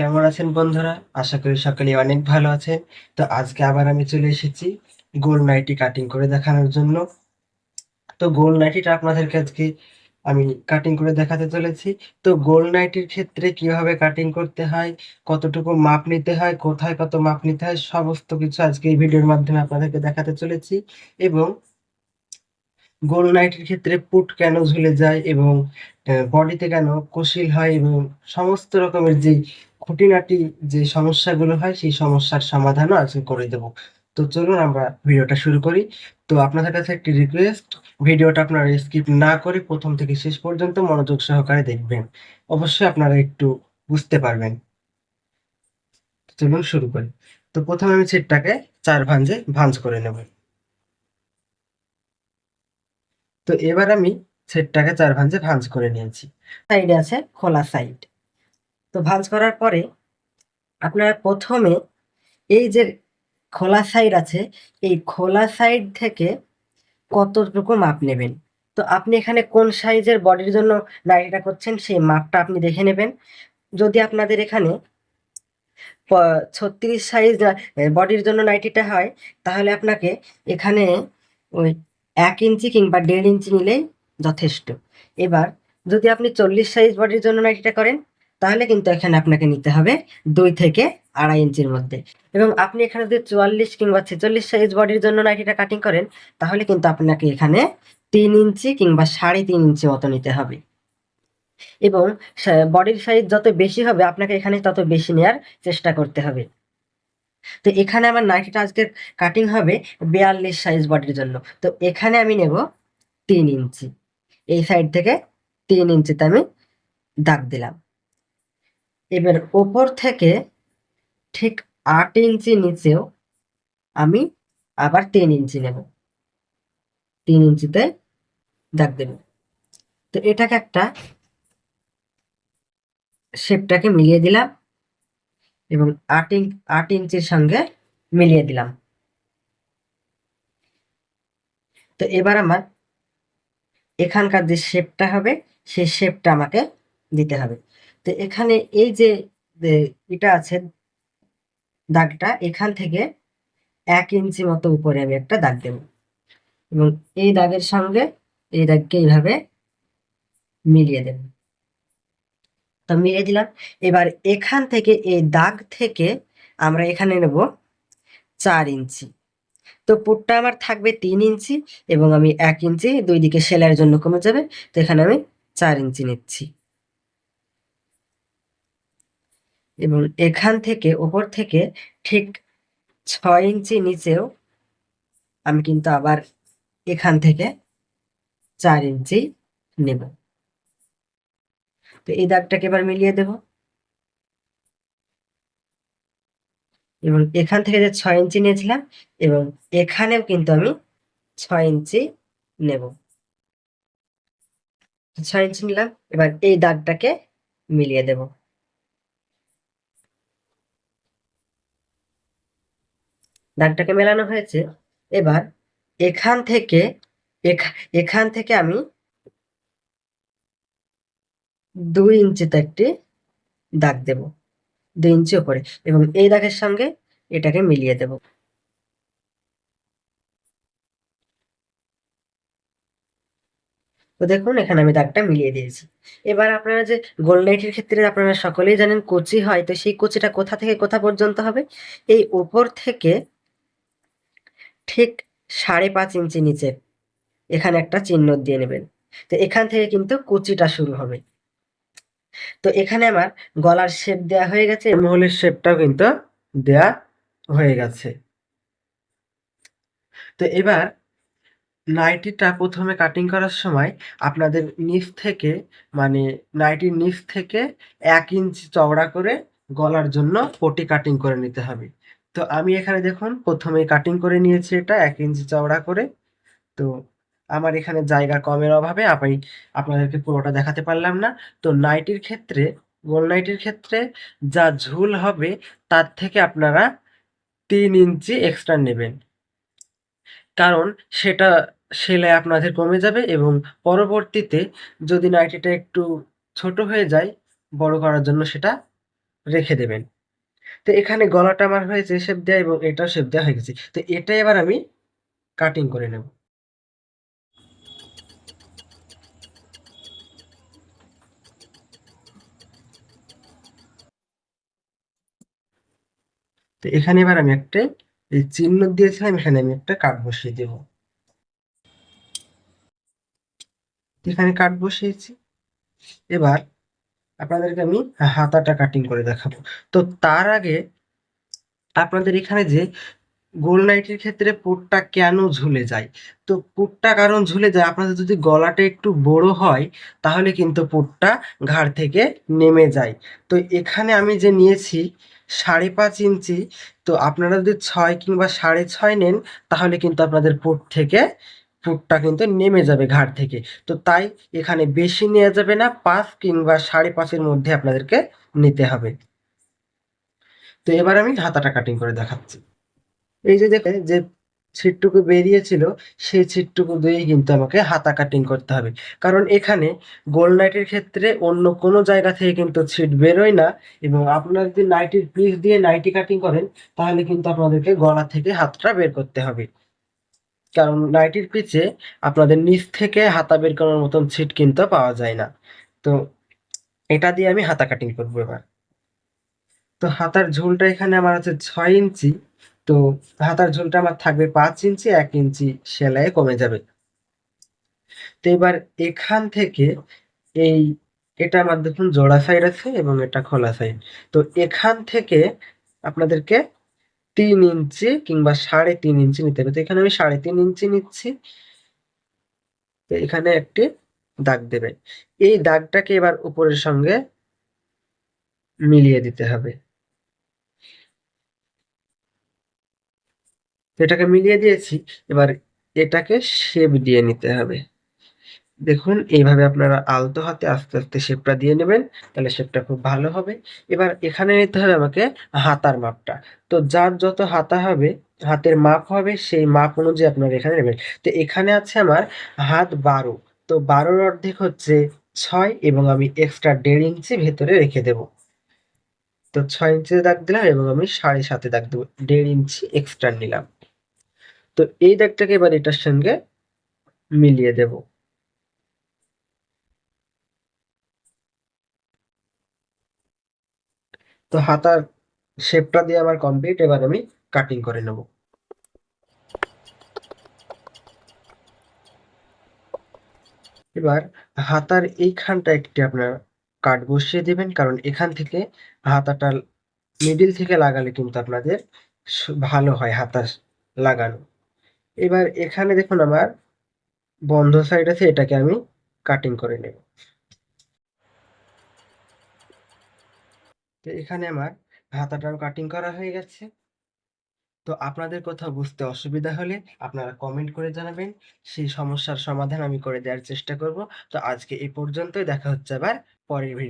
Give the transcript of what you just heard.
কেমন আছেন বন্ধুরা? আশা করি সকলেই অনেক ভালো আছেন। তো আজকে আবার আমি চলে এসেছি গোল নাইটি কাটিং করে দেখানোর জন্য। তো গোল নাইটিটা আপনাদেরকে আজকে আমি কাটিং করে দেখাতে চলেছি। তো গোল নাইটির ক্ষেত্রে কিভাবে কাটিং করতে হয়, কতটুকু মাপ নিতে হয়, কোথায় কত মাপ নিতে হয়, সমস্ত কিছু আজকে এই ভিডিওর মাধ্যমে আপনাদেরকে দেখাতে চলেছি। এবং গোল নাইটির ক্ষেত্রে পুট কেন ঝুলে যায় এবং বডিতে কেন কষিল হয় এবং সমস্ত রকমের যেই খুঁটিনাটি যে সমস্যাগুলো হয় সেই সমস্যার সমাধানও আজকে করে দেব। তো চলুন আমরা ভিডিওটা শুরু করি। তো আপনাদের কাছে একটি রিকোয়েস্ট, ভিডিওটা আপনারা স্কিপ না করে প্রথম থেকে শেষ পর্যন্ত মনোযোগ সহকারে দেখবেন। অবশ্যই আপনারা একটু বুঝতে পারবেন। চলুন শুরু করি। তো প্রথমে আমি ছিটটাকে ৪ ভাঁজে ভাঁজ করে নেব। তো এবার আমি সেটটাকে ৪ ভাঁজে ভাঁজ করে নিয়েছি। সাইডে আছে খোলা সাইড। তো ভাঁজ করার পরে আপনারা প্রথমে এই যে খোলা সাইড আছে, এই খোলা সাইড থেকে কতটুকু মাপ নেবেন। তো আপনি এখানে কোন সাইজের বডির জন্য নাইটিটা করছেন সেই মাপটা আপনি দেখে নেবেন। যদি আপনাদের এখানে ৩৬ সাইজ বডির জন্য নাইটিটা হয়, তাহলে আপনাকে এখানে ওই ১ ইঞ্চি কিংবা ১.৫ ইঞ্চি নিলেই যথেষ্ট। এবার যদি আপনি ৪০ সাইজ বডির জন্য নাইটিটা করেন, তাহলে কিন্তু এখানে আপনাকে নিতে হবে ২ থেকে ২.৫ ইঞ্চির মধ্যে। এবং আপনি এখানে যদি ৪৪ কিংবা ৪৬ সাইজ বডির জন্য নাইটিটা কাটিং করেন, তাহলে কিন্তু আপনাকে এখানে ৩ ইঞ্চি কিংবা ৩.৫ ইঞ্চি মতো নিতে হবে। এবং বডির সাইজ যত বেশি হবে আপনাকে এখানে তত বেশি নেয়ার চেষ্টা করতে হবে। তো এখানে আমার নাইটিটা আজকে কাটিং হবে ৪২ সাইজ বডির জন্য। তো এখানে আমি নেব ৩ ইঞ্চি। এই সাইড থেকে ৩ ইঞ্চিতে আমি দাগ দিলাম। এবার ওপর থেকে ঠিক ৮ ইঞ্চি নিচেও আমি আবার ৩ ইঞ্চি নেব। ৩ ইঞ্চিতে দাগ দেব। তো এটাকে একটা শেপটাকে মিলিয়ে দিলাম এবং ৮ ইঞ্চির সঙ্গে মিলিয়ে দিলাম। তো এবার আমার এখানকার যে শেপটা হবে সেই শেপটা আমাকে দিতে হবে। তো এখানে এই যে এটা আছে দাগটা, এখান থেকে ১ ইঞ্চি মতো উপরে আমি একটা দাগ দেব এবং এই দাগের সঙ্গে এই দাগকে এইভাবে মিলিয়ে দেব। তো মিলিয়ে দিলাম। এবার এখান থেকে এই দাগ থেকে আমরা এখানে নেব ৪ ইঞ্চি। তো পুটটা আমার থাকবে ৩ ইঞ্চি এবং আমি ১ ইঞ্চি ২ দিকে সেলাইয়ের জন্য কমে যাবে। তো এখানে আমি ৪ ইঞ্চি নিচ্ছি এবং এখান থেকে ওপর থেকে ঠিক ৬ ইঞ্চি নিচেও আমি কিন্তু আবার এখান থেকে ৪ ইঞ্চি নেব। তো এই দাগটাকে এবার মিলিয়ে দেব এবং এখান থেকে যে ৬ ইঞ্চি নিয়েছিলাম এবং এখানেও কিন্তু আমি ৬ ইঞ্চি নেব। ৬ ইঞ্চি নিলাম, এবার এই দাগটাকে মিলিয়ে দেব। দাগটাকে মেলানো হয়েছে। এবার এখান থেকে এখান থেকে আমি ২ ইঞ্চিতে একটি দাগ দেব, ২ ইঞ্চি ওপরে এবং এই দাগের সঙ্গে এটাকে মিলিয়ে দেব। তো দেখুন এখানে আমি দাগটা মিলিয়ে দিয়েছি। এবার আপনারা যে গোল নাইটির ক্ষেত্রে আপনারা সকলেই জানেন কুচি হয়, তো সেই কুচিটা কোথা থেকে কোথা পর্যন্ত হবে? এই উপর থেকে ঠিক ৫.৫ ইঞ্চি নিচে এখানে একটা চিহ্ন দিয়ে নেবেন। তো এখান থেকে কিন্তু কুচিটা শুরু হবে। তো এখানে আমার গলার শেপ দেয়া হয়ে গেছে এবং মহলের শেপটাও কিন্তু দেয়া হয়ে গেছে। তো এবার নাইটিটা প্রথমে কাটিং করার সময় আপনাদের নিচ থেকে, মানে নাইটির নিচ থেকে ১ ইঞ্চি চওড়া করে গলার জন্য পটি কাটিং করে নিতে হবে। তো আমি এখানে দেখুন প্রথমেই কাটিং করে নিয়েছি এটা ১ ইঞ্চি চওড়া করে। তো আমার এখানে জায়গা কমের অভাবে আমি আপনাদেরকে পুরোটা দেখাতে পারলাম না। তো নাইটির ক্ষেত্রে, গোল নাইটির ক্ষেত্রে যা ঝুল হবে তার থেকে আপনারা ৩ ইঞ্চি এক্সট্রা নেবেন। কারণ সেটা সেলাই আপনাদের কমে যাবে এবং পরবর্তীতে যদি নাইটিটা একটু ছোট হয়ে যায়, বড় করার জন্য সেটা রেখে দেবেন। তো এখানে গলাটা আমার হয়েছে শেপ দেওয়া এবং এটাও শেপ দেওয়া হয়ে গেছে। তো এটা এবার আমি কাটিং করে নেব। তো এখানে এবার আমি একটা এই চিহ্ন দিয়েছিলাম, এখানে আমি একটা কাট বসিয়ে দেব। এখানে কাট বসিয়েছি। এবার আপনাদেরকে আমি হাতাটা কাটিং করে দেখাবো। তো তার আগে আপনাদের এখানে যে গোল নাইটির ক্ষেত্রে পুটটা কেন ঝুলে যায়? তো পুটটা কারণ ঝুলে যায়, আপনাদের যদি গলাটা একটু বড় হয় তাহলে কিন্তু পুটটা ঘাড় থেকে নেমে যায়। তো এখানে আমি যে নিয়েছি 5.5 ইঞ্চি, তো আপনারা যদি 6 কিংবা 6.5 নেন তাহলে কিন্তু আপনাদের পুটটা কিন্তু নেমে যাবে ঘাড় থেকে। তো তাই এখানে বেশি নেওয়া যাবে না, 5 কিংবা 5.5 এর মধ্যে আপনাদেরকে নিতে হবে। তো এবার আমি হাতাটা কাটিং করে দেখাচ্ছি। এই যে দেখেন যে ছিটটুকু বেরিয়েছিল, সেই ছিটটুকু দিয়েই কিন্তু আমাকে হাতা কাটিং করতে হবে। কারণ এখানে গোল নাইটির ক্ষেত্রে অন্য কোনো জায়গা থেকে কিন্তু ছিট বেরোয় না, এবং আপনারা যদি নাইটির পিস দিয়ে নাইটি কাটিং করেন তাহলে কিন্তু আপনাদেরকে গলা থেকে হাতটা বের করতে হবে। কারণ নাইটির পিচে আপনাদের নিচ থেকে হাতা বের করার মতন ছিট কিন্তু পাওয়া যায় না। তো এটা দিয়ে আমি হাতা কাটিং করবো এবার। তো হাতার ঝুলটা এখানে আমার আছে 6 ইঞ্চি। তো হাতার ঝুলটা আমার থাকবে 5 ইঞ্চি, 1 ইঞ্চি সেলাইয়ে কমে যাবে। তো এবার এখান থেকে এই এটা আমার দেখুন জোড়া সাইড আছে এবং এটা খোলা সাইড। তো এখান থেকে আপনাদেরকে 3 ইঞ্চি কিংবা 3.5 ইঞ্চি নিতে হবে। তো এখানে আমি 3.5 ইঞ্চি নিচ্ছি। তো এখানে একটি দাগ দেবেন। এই দাগটাকে এবার উপরের সঙ্গে মিলিয়ে দিতে হবে। তো এটাকে মিলিয়ে দিয়েছি। এবার এটাকে শেপ দিয়ে নিতে হবে। দেখুন এইভাবে আপনারা আলতো হাতে আস্তে আস্তে শেপটা দিয়ে নেবেন, তাহলে শেপটা খুব ভালো হবে। এবার এখানে নিতে হবে আমাকে হাতার মাপটা। তো যার যত হাতা হবে, হাতের মাপ হবে, সেই মাপ অনুযায়ী আপনারা এখানে নেবেন। তো এখানে আছে আমার হাত 12। তো 12 এর অর্ধেক হচ্ছে 6 এবং আমি এক্সট্রা 1.5 ইঞ্চি ভেতরে রেখে দেব। তো 6 ইঞ্চি দাগ দিলাম এবং আমি 7.5 দাগ দেবো, 1.5 ইঞ্চি এক্সট্রা নিলাম। তো এই দাগটাকে এবার এটার সঙ্গে মিলিয়ে দেব। তো হাতার শেপটা দিয়ে আমার কমপ্লিট। এবার আমি কাটিং করে নেব। এবার হাতার এইখানটা একটি আপনার কাট বসিয়ে দিবেন, কারণ এখান থেকে হাতাটা মিডিল থেকে লাগালে কিন্তু আপনাদের ভালো হয় হাতা লাগানো। এবার এখানে দেখুন আমার বন্ধ সাইড আছে, এটাকে আমি কাটিং করে নেব। তো এখানে আমার হাতাটাও কাটিং করা হয়ে গেছে। তো আপনাদের কোথাও বুঝতে অসুবিধা হলে আপনারা কমেন্ট করে জানাবেন, সেই সমস্যার সমাধান আমি করে দেওয়ার চেষ্টা করব। তো আজকে এই পর্যন্তই, দেখা হচ্ছে আবার পরের ভিডিও।